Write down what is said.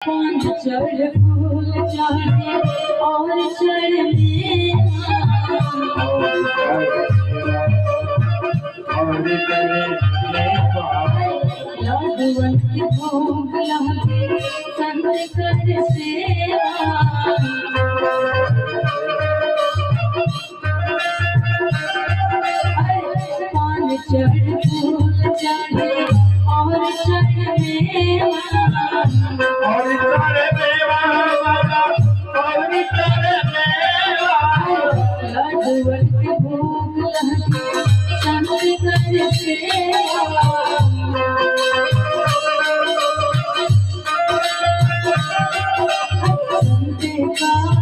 पान चढ़ फूल चढ़े और चढ़ लड्डुअन के भोग लगे संग कर सेवा पान चढ़ फूल चढ़े और चढ़ मेवा लड्डुअन के भोग लगे संग कर सेवा संते का